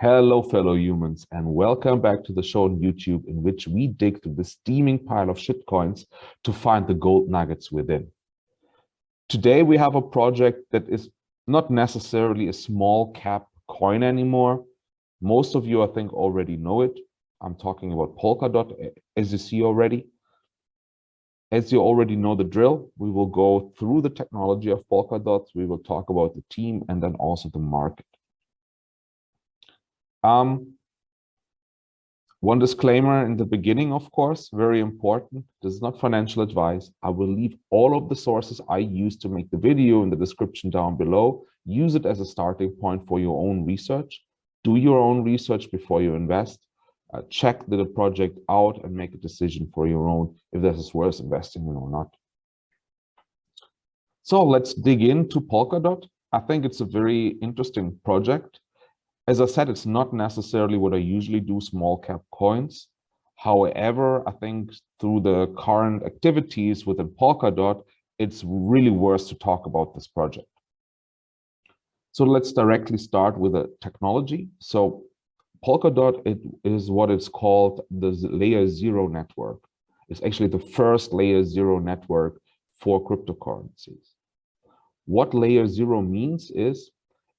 Hello, fellow humans, and welcome back to the show on YouTube, in which we dig through the steaming pile of shitcoins to find the gold nuggets within. Today, we have a project that is not necessarily a small cap coin anymore. Most of you, I think, already know it. I'm talking about Polkadot, as you see already. As you already know the drill, we will go through the technology of Polkadot. We will talk about the team and then also the market. One disclaimer in the beginning, of course, very important. This is not financial advice. I will leave all of the sources I use to make the video in the description down below. Use it as a starting point for your own research. Do your own research before you invest. Check the project out and make a decision for your own if this is worth investing in or not. So let's dig into Polkadot. I think it's a very interesting project. As I said, it's not necessarily what I usually do, small cap coins. However, I think through the current activities within Polkadot, it's really worth to talk about this project. So let's directly start with the technology. So Polkadot, it is what it's called the layer 0 network. It's actually the first layer 0 network for cryptocurrencies. What layer 0 means is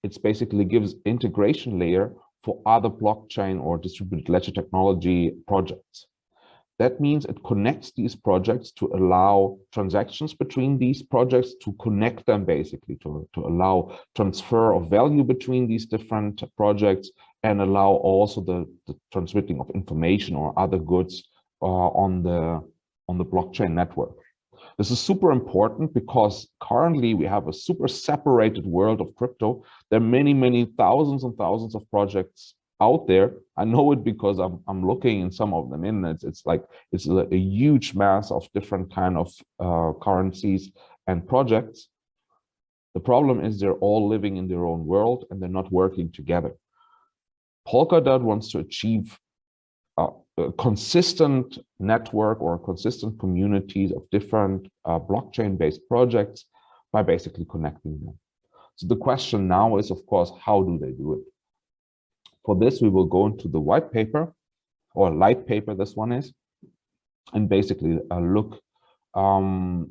it basically gives integration layer for other blockchain or distributed ledger technology projects. That means it connects these projects to allow transactions between these projects, to connect them basically, to allow transfer of value between these different projects, and allow also the transmitting of information or other goods on the blockchain network. This is super important because currently we have a super separated world of crypto. There are many, many thousands and thousands of projects out there. I know it because I'm looking in some of them in. It's a huge mass of different kind of currencies and projects. The problem is they're all living in their own world and they're not working together. Polkadot wants to achieve a consistent network or consistent communities of different blockchain-based projects by basically connecting them. So the question now is, of course, how do they do it? For this, we will go into the white paper or light paper, this one is, and basically look how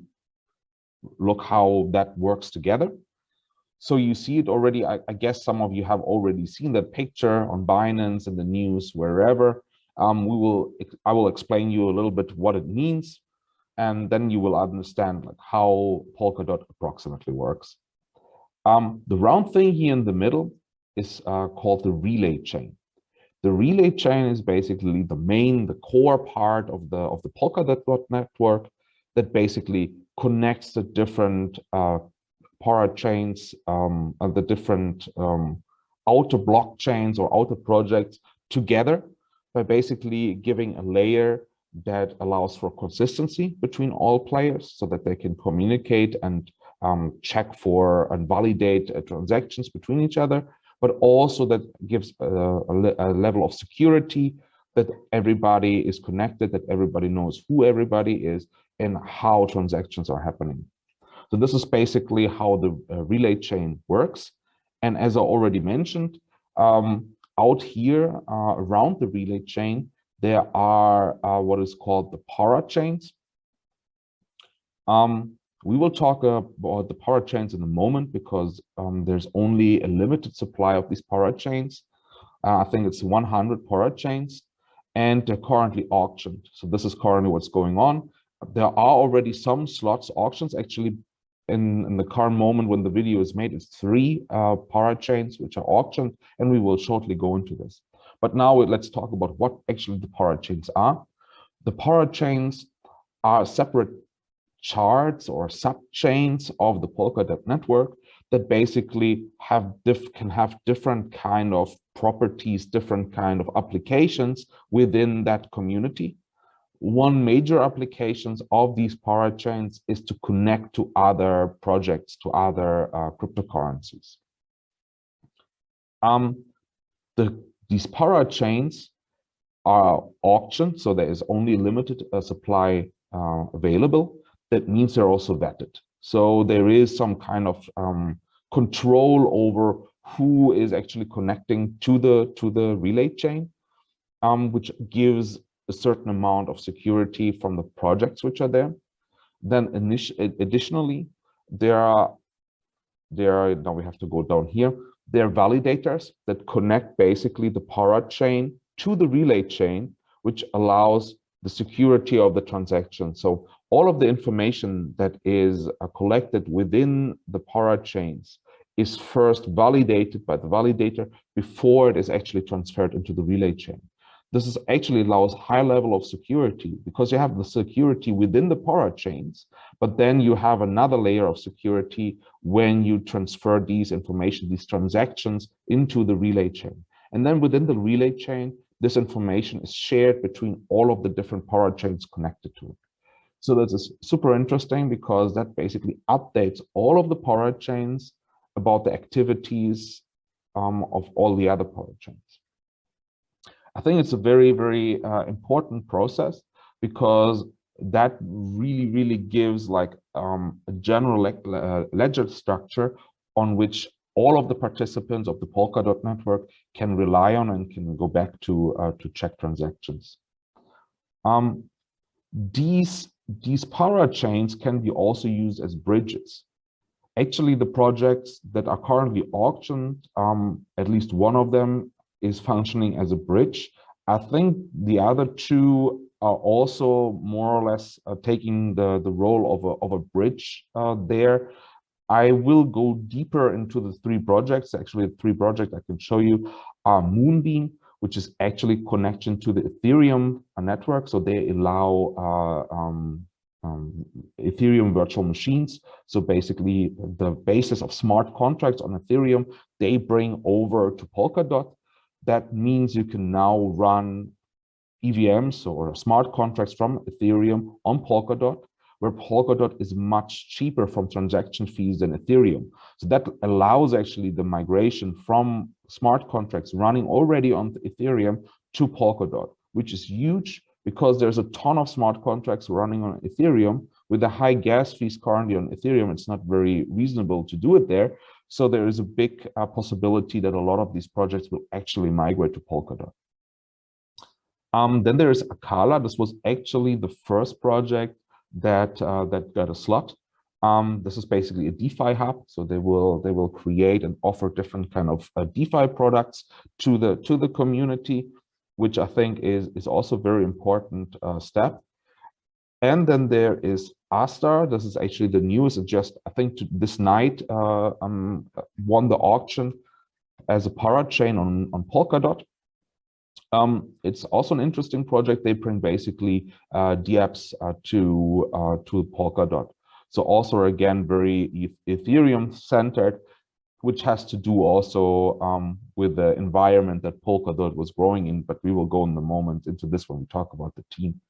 that works together. So you see it already. I guess some of you have already seen that picture on Binance and the news, wherever. I will explain you a little bit what it means, and then you will understand like how Polkadot approximately works. The round thing here in the middle is called the relay chain. The relay chain is basically the core part of the Polkadot network that basically connects the different parachains, the different outer blockchains or outer projects together, by basically giving a layer that allows for consistency between all players so that they can communicate and check for and validate transactions between each other, but also that gives a level of security that everybody is connected, that everybody knows who everybody is and how transactions are happening. So this is basically how the relay chain works. And as I already mentioned, out here around the relay chain, there are what is called the parachains. We will talk about the parachains in a moment because there's only a limited supply of these parachains. I think it's 100 parachains, and they're currently auctioned. So this is currently what's going on. There are already some slots auctions. Actually, in the current moment when the video is made, it's 3 parachains which are auctioned, and we will shortly go into this. But now let's talk about what actually the parachains are. The parachains are separate charts or subchains of the Polkadot network that basically can have different kind of properties, different kind of applications within that community. One major applications of these parachains is to connect to other projects, to other cryptocurrencies. These parachains are auctioned, so there is only limited supply available. That means they're also vetted. So there is some kind of control over who is actually connecting to the relay chain, which gives a certain amount of security from the projects which are there. Then additionally, now we have to go down here. There are validators that connect basically the para chain to the relay chain, which allows the security of the transaction. So all of the information that is collected within the para chains is first validated by the validator before it is actually transferred into the relay chain. This is actually allows high level of security because you have the security within the para chains, but then you have another layer of security when you transfer these information, these transactions into the relay chain. And then within the relay chain, this information is shared between all of the different para chains connected to it. So this is super interesting because that basically updates all of the para chains about the activities of all the other para chains. I think it's a very, very important process because that really gives like a general ledger structure on which all of the participants of the Polkadot network can rely on and can go back to check transactions. These para chains can be also used as bridges. Actually, the projects that are currently auctioned, at least one of them is functioning as a bridge. I think the other two are also more or less taking the role of a bridge there. I will go deeper into the three projects. Actually, the three projects I can show you are Moonbeam, which is actually connection to the Ethereum network. So they allow Ethereum virtual machines. So basically the basis of smart contracts on Ethereum, they bring over to Polkadot. That means you can now run EVMs or smart contracts from Ethereum on Polkadot, where Polkadot is much cheaper from transaction fees than Ethereum. So that allows actually the migration from smart contracts running already on Ethereum to Polkadot, which is huge because there's a ton of smart contracts running on Ethereum. With the high gas fees currently on Ethereum, it's not very reasonable to do it there. So there is a big possibility that a lot of these projects will actually migrate to Polkadot. Then there is Akala. This was actually the first project that got a slot. This is basically a DeFi hub. So they will create and offer different kind of DeFi products to the community, which I think is also a very important step. And then there is Astar. This is actually the newest. It just, I think, this night won the auction as a para chain on Polkadot. It's also an interesting project. They bring basically dApps to Polkadot. So also again very Ethereum centered, which has to do also with the environment that Polkadot was growing in. But we will go in a moment into this when we talk about the team.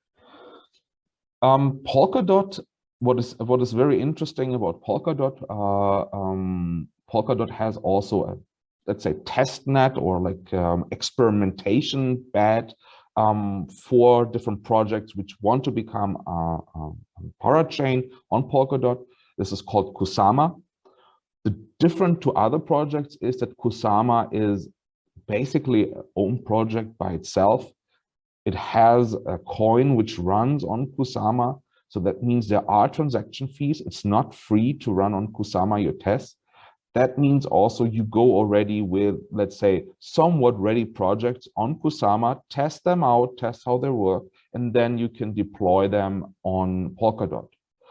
Polkadot, what is very interesting about Polkadot, Polkadot has also a, let's say, test net or like experimentation bed for different projects which want to become a parachain on Polkadot. This is called Kusama. The different to other projects is that Kusama is basically an own project by itself. It has a coin which runs on Kusama. So that means there are transaction fees. It's not free to run on Kusama your test. That means also you go already with, let's say, somewhat ready projects on Kusama, test them out, test how they work, and then you can deploy them on Polkadot.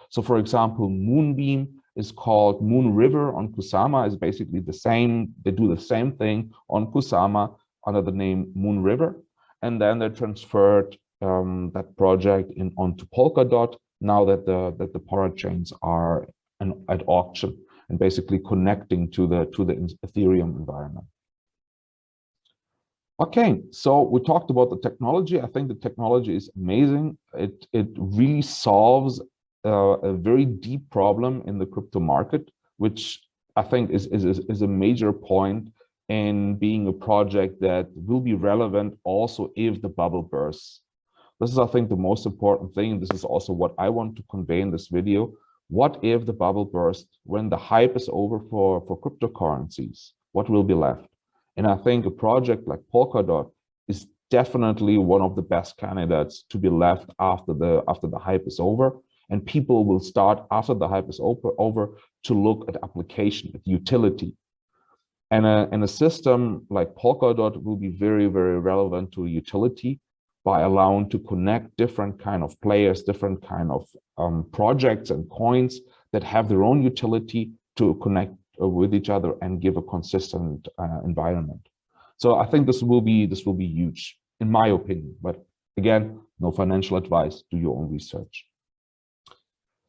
So for example, Moonbeam is called Moon River on Kusama, is basically the same. They do the same thing on Kusama under the name Moon River. And then they transferred that project onto Polkadot now that the parachains are at auction and basically connecting to the Ethereum environment. Okay, so we talked about the technology. I think the technology is amazing. It really solves a very deep problem in the crypto market, which I think is a major point in being a project that will be relevant also if the bubble bursts. This is, I think, the most important thing. This is also what I want to convey in this video. What if the bubble bursts when the hype is over for cryptocurrencies? what will be left? And I think a project like Polkadot is definitely one of the best candidates to be left after the hype is over. And people will start after the hype is over to look at application, at utility. And a system like Polkadot will be very, very relevant to utility by allowing to connect different kind of players, different kind of projects and coins that have their own utility to connect with each other and give a consistent environment. So I think this will be huge, in my opinion. But again, no financial advice. Do your own research.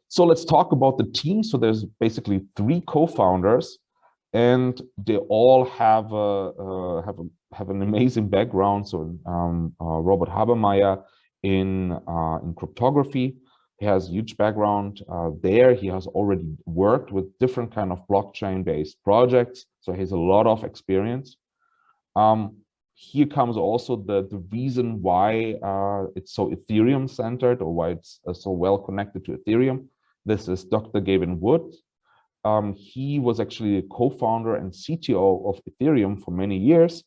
So let's talk about the team. So there's basically 3 co-founders, and they all have an amazing background. So Robert Habermeyer in cryptography. He has a huge background there. He has already worked with different kind of blockchain-based projects, so he has a lot of experience. Here comes also the reason why it's so Ethereum-centered, or why it's so well connected to Ethereum. This is Dr. Gavin Wood. He was actually a co-founder and CTO of Ethereum for many years,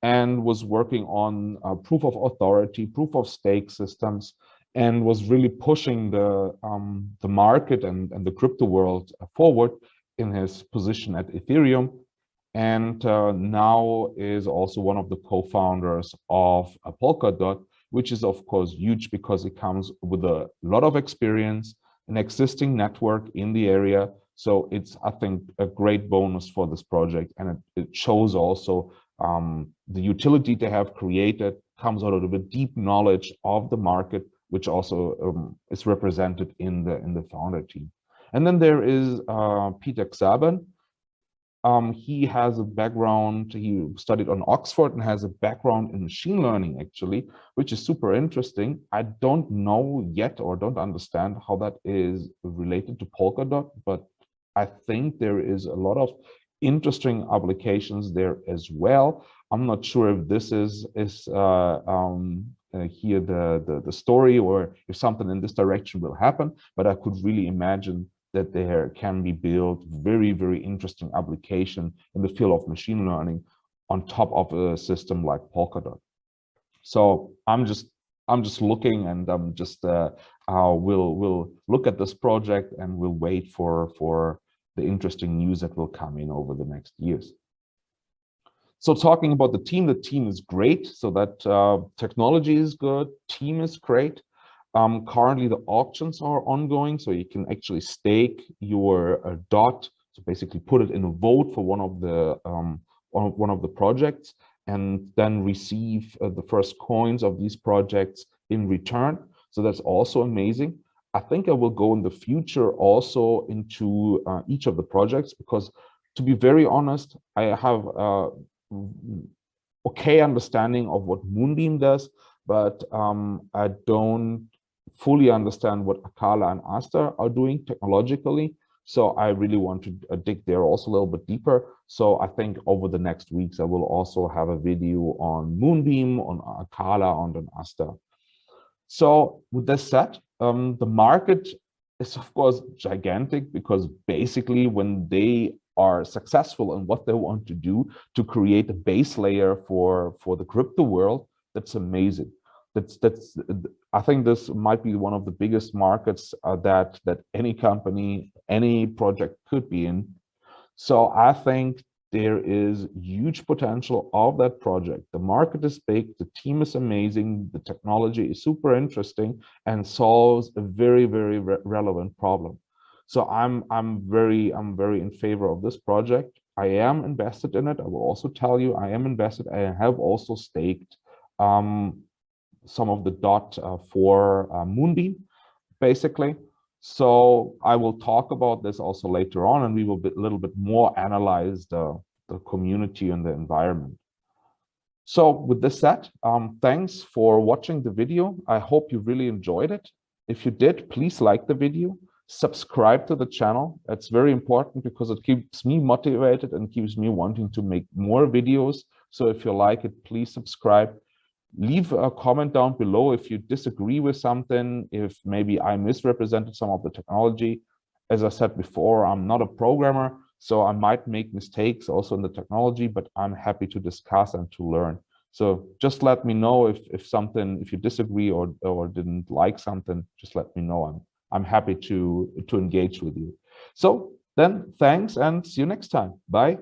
and was working on proof of authority, proof of stake systems, and was really pushing the market and the crypto world forward in his position at Ethereum. And now is also one of the co-founders of Polkadot, which is of course huge because it comes with a lot of experience, an existing network in the area. So it's, I think, a great bonus for this project, and it shows also the utility they have created comes out of a deep knowledge of the market, which also is represented in the founder team. And then there is Peter Xaban. He has a background, he studied on Oxford and has a background in machine learning, actually, which is super interesting. I don't know yet, or don't understand how that is related to Polkadot, but I think there is a lot of interesting applications there as well. I'm not sure if this is here the story, or if something in this direction will happen, but I could really imagine that there can be built very, very interesting application in the field of machine learning on top of a system like Polkadot. So I'm just looking, and I'm just we'll look at this project, and we'll wait for the interesting news that will come in over the next years. So talking about the team is great. So that technology is good, team is great. Currently, the auctions are ongoing, so you can actually stake your DOT. So basically, put it in a vote for one of the projects, and then receive the first coins of these projects in return. So that's also amazing. I think I will go in the future also into each of the projects, because, to be very honest, I have okay understanding of what Moonbeam does, but I don't fully understand what Akala and Asta are doing technologically. So I really want to dig there also a little bit deeper. So I think over the next weeks, I will also have a video on Moonbeam, on Akala, on Asta. So with this said, the market is of course gigantic, because basically when they are successful in what they want to do to create a base layer for the crypto world, that's amazing. I think this might be one of the biggest markets that any company, any project could be in. So I think there is huge potential of that project. The market is big, the team is amazing, the technology is super interesting, and solves a very, very relevant problem. So I'm very in favor of this project. I am invested in it. I will also tell you, I am invested. I have also staked some of the DOT for Moonbeam, basically. So I will talk about this also later on, and we will a little bit more analyze the community and the environment. So with this said, thanks for watching the video. I hope you really enjoyed it. If you did, please like the video, subscribe to the channel. That's very important, because it keeps me motivated and keeps me wanting to make more videos. So if you like it, please subscribe. Leave a comment down below if you disagree with something, if maybe I misrepresented some of the technology. As I said before, I'm not a programmer, So I might make mistakes also in the technology, but I'm happy to discuss and to learn. So just let me know if you disagree or didn't like something, just let me know. I'm happy to engage with you. So then thanks and see you next time. Bye.